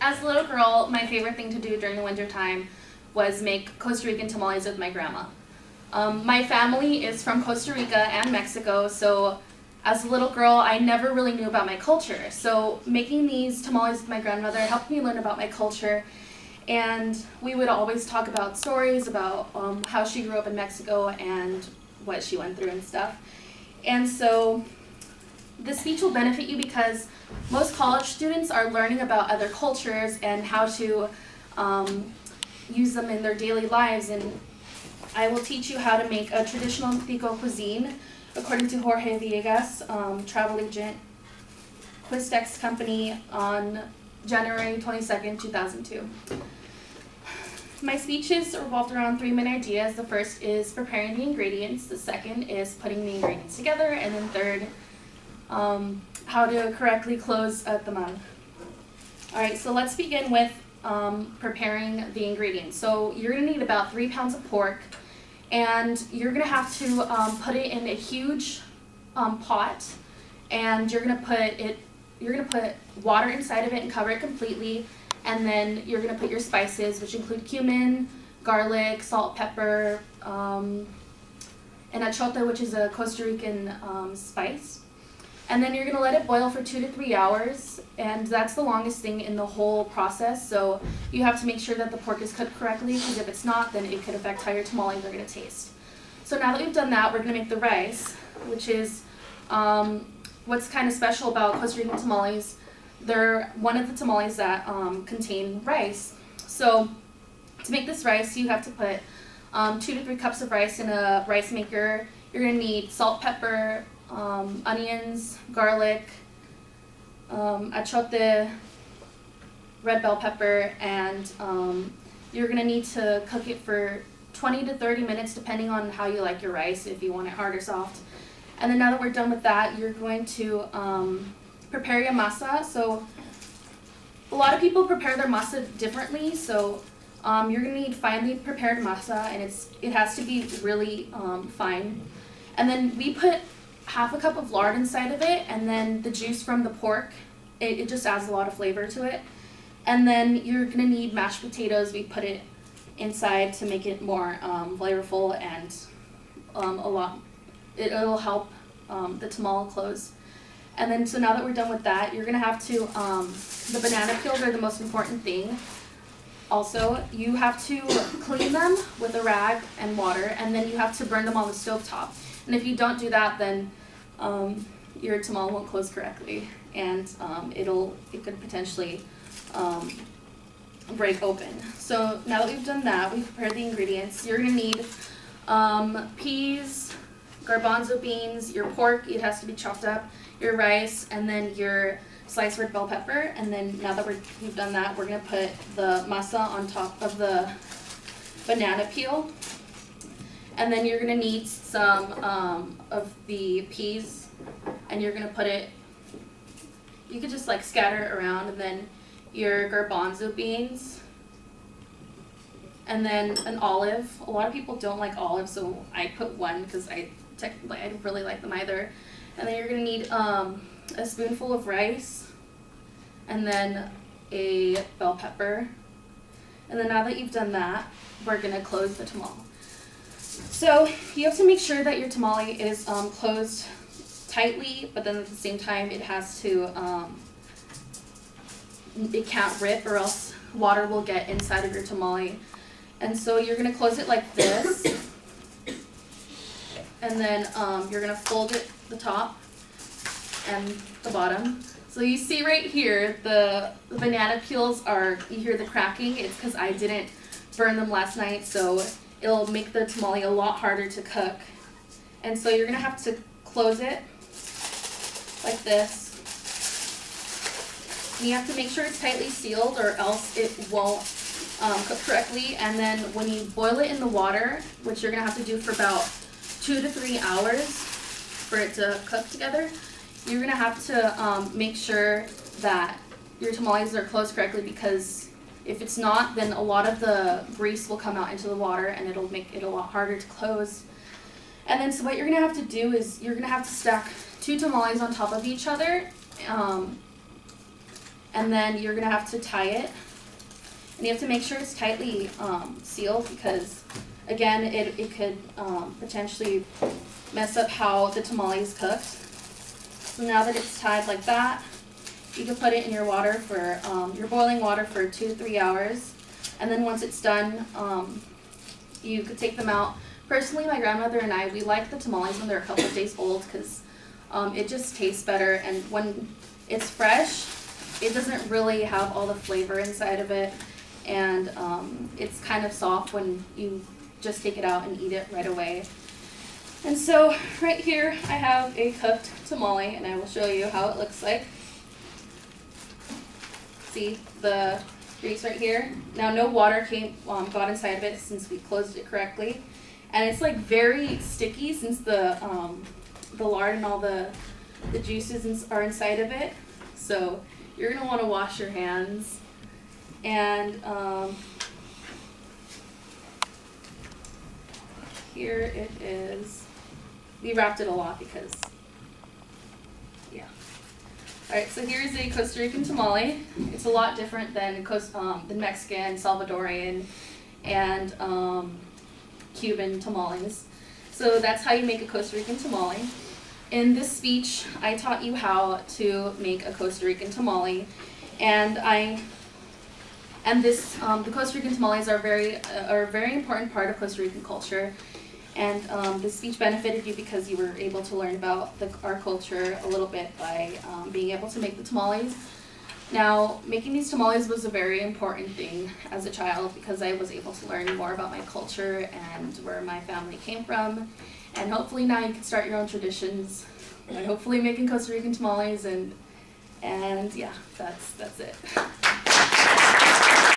As a little girl, my favorite thing to do during the winter time was make Costa Rican tamales with my grandma. My family is from Costa Rica and Mexico, so as a little girl, I never really knew about my culture. So making these tamales with my grandmother helped me learn about my culture, and we would always talk about stories about how she grew up in Mexico and what she went through and stuff. And so this speech will benefit you because most college students are learning about other cultures and how to use them in their daily lives. And I will teach you how to make a traditional Tico cuisine according to Jorge Villegas, travel agent, Quistex Company, on January 22nd, 2002. My speeches revolved around 3 main ideas. The first is preparing the ingredients, the second is putting the ingredients together, and then third, how to correctly close a tamal. Alright, so let's begin with preparing the ingredients. So you're going to need about 3 pounds of pork, and you're going to have to put it in a huge pot, and you're going to put water inside of it and cover it completely, and then you're going to put your spices, which include cumin, garlic, salt, pepper, and achote, which is a Costa Rican spice. And then you're going to let it boil for 2 to 3 hours, and that's the longest thing in the whole process. So you have to make sure that the pork is cooked correctly, because if it's not, then it could affect how your tamales are going to taste. So now that we've done that, we're going to make the rice, which is what's kind of special about Costa Rican tamales. They're one of the tamales that contain rice. So to make this rice, you have to put 2 to 3 cups of rice in a rice maker. You're going to need salt, pepper, onions, garlic, achote, red bell pepper, and you're going to need to cook it for 20 to 30 minutes depending on how you like your rice, if you want it hard or soft. And then now that we're done with that, you're going to prepare your masa. So a lot of people prepare their masa differently, so you're going to need finely prepared masa, and it has to be really fine. And then we put half a cup of lard inside of it, and then the juice from the pork, it just adds a lot of flavor to it. And then you're going to need mashed potatoes. We put it inside to make it more flavorful, and it'll help the tamal close. And then so now that we're done with that, you're going to have to, the banana peels are the most important thing. Also, you have to clean them with a rag and water, and then you have to burn them on the stovetop. And if you don't do that, then your tamal won't close correctly, and it could potentially break open. So now that we've done that, we've prepared the ingredients. You're going to need peas, garbanzo beans, your pork, it has to be chopped up, your rice, and then your sliced red bell pepper. And then now that we've done that, we're going to put the masa on top of the banana peel. And then you're going to need some of the peas, and you're going to put it, you could just like scatter it around, and then your garbanzo beans, and then an olive. A lot of people don't like olives, so I put one because I don't really like them either. And then you're going to need a spoonful of rice, and then a bell pepper. And then now that you've done that, we're going to close the tamal. So you have to make sure that your tamale is closed tightly, but then at the same time it has to, it can't rip, or else water will get inside of your tamale. And so you're going to close it like this, and then you're going to fold it the top and the bottom. So you see right here, the banana peels you hear the cracking. It's because I didn't burn them last night, so it'll make the tamale a lot harder to cook. And so you're going to have to close it like this. And you have to make sure it's tightly sealed, or else it won't cook correctly. And then when you boil it in the water, which you're going to have to do for about 2 to 3 hours for it to cook together, you're going to have to make sure that your tamales are closed correctly, because if it's not, then a lot of the grease will come out into the water, and it'll make it a lot harder to close. And then so what you're going to have to do is you're going to have to stack 2 tamales on top of each other, and then you're gonna have to tie it. And you have to make sure it's tightly sealed because, again, it could potentially mess up how the tamale is cooked. So now that it's tied like that, you can put it in your water for, your boiling water for 2 to 3 hours. And then once it's done, you could take them out. Personally, my grandmother and I, we like the tamales when they're a couple of days old because it just tastes better. And when it's fresh, it doesn't really have all the flavor inside of it. And it's kind of soft when you just take it out and eat it right away. And so right here I have a cooked tamale, and I will show you how it looks like. See the grease right here? Now no water got inside of it since we closed it correctly. And it's like very sticky since the lard and all the juices are inside of it. So you're gonna wanna wash your hands. And here it is. We wrapped it a lot because, yeah. Alright, so here's a Costa Rican tamale. It's a lot different than Mexican, Salvadorian, and Cuban tamales. So that's how you make a Costa Rican tamale. In this speech, I taught you how to make a Costa Rican tamale, and the Costa Rican tamales are a very important part of Costa Rican culture. And this speech benefited you because you were able to learn about our culture a little bit by being able to make the tamales. Now, making these tamales was a very important thing as a child because I was able to learn more about my culture and where my family came from. And hopefully now you can start your own traditions by hopefully making Costa Rican tamales, and yeah, that's it.